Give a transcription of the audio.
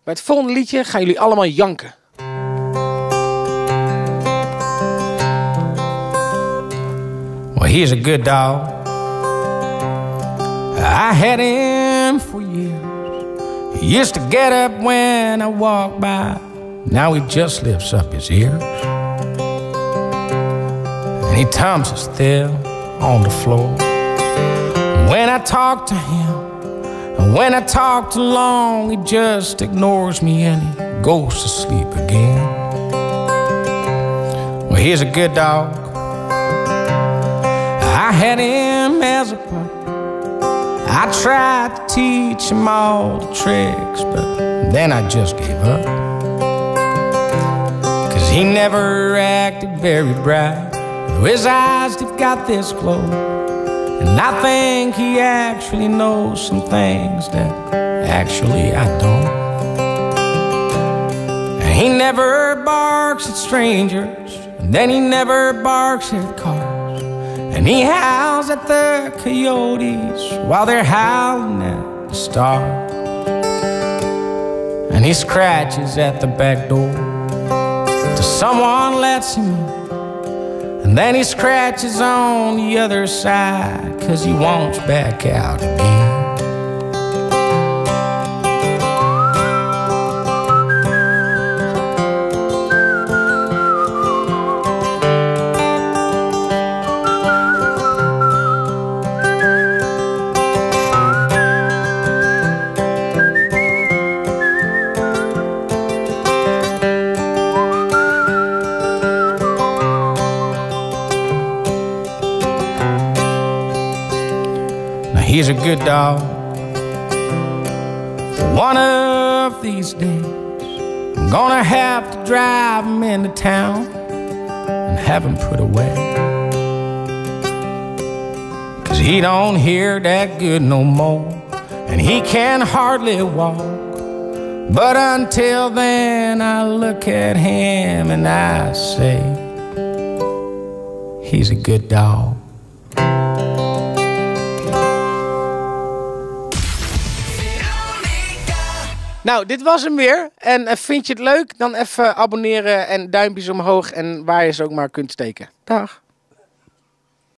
Bij het volgende liedje gaan jullie allemaal janken. Well, he's a good dog. I had him for years. He used to get up when I walked by. Now he just lifts up his ears. And he tumbles still on the floor. When I talk to him, and when I talk too long, he just ignores me and he goes to sleep again. Well, he's a good dog. I had him as a pup. I tried to teach him all the tricks, but then I just gave up. 'Cause he never acted very bright. His eyes, they've got this glow. And I think he actually knows some things that actually I don't. And he never barks at strangers, and then he never barks at cars. And he howls at the coyotes while they're howling at the stars. And he scratches at the back door till someone lets him in. And then he scratches on the other side 'cause he wants back out again. He's a good dog. One of these days, I'm gonna have to drive him into town and have him put away. 'Cause he don't hear that good no more, and he can hardly walk. But until then, I look at him and I say, he's a good dog. Nou, dit was hem weer. En vind je het leuk? Dan even abonneren en duimpjes omhoog en waar je ze ook maar kunt steken. Dag.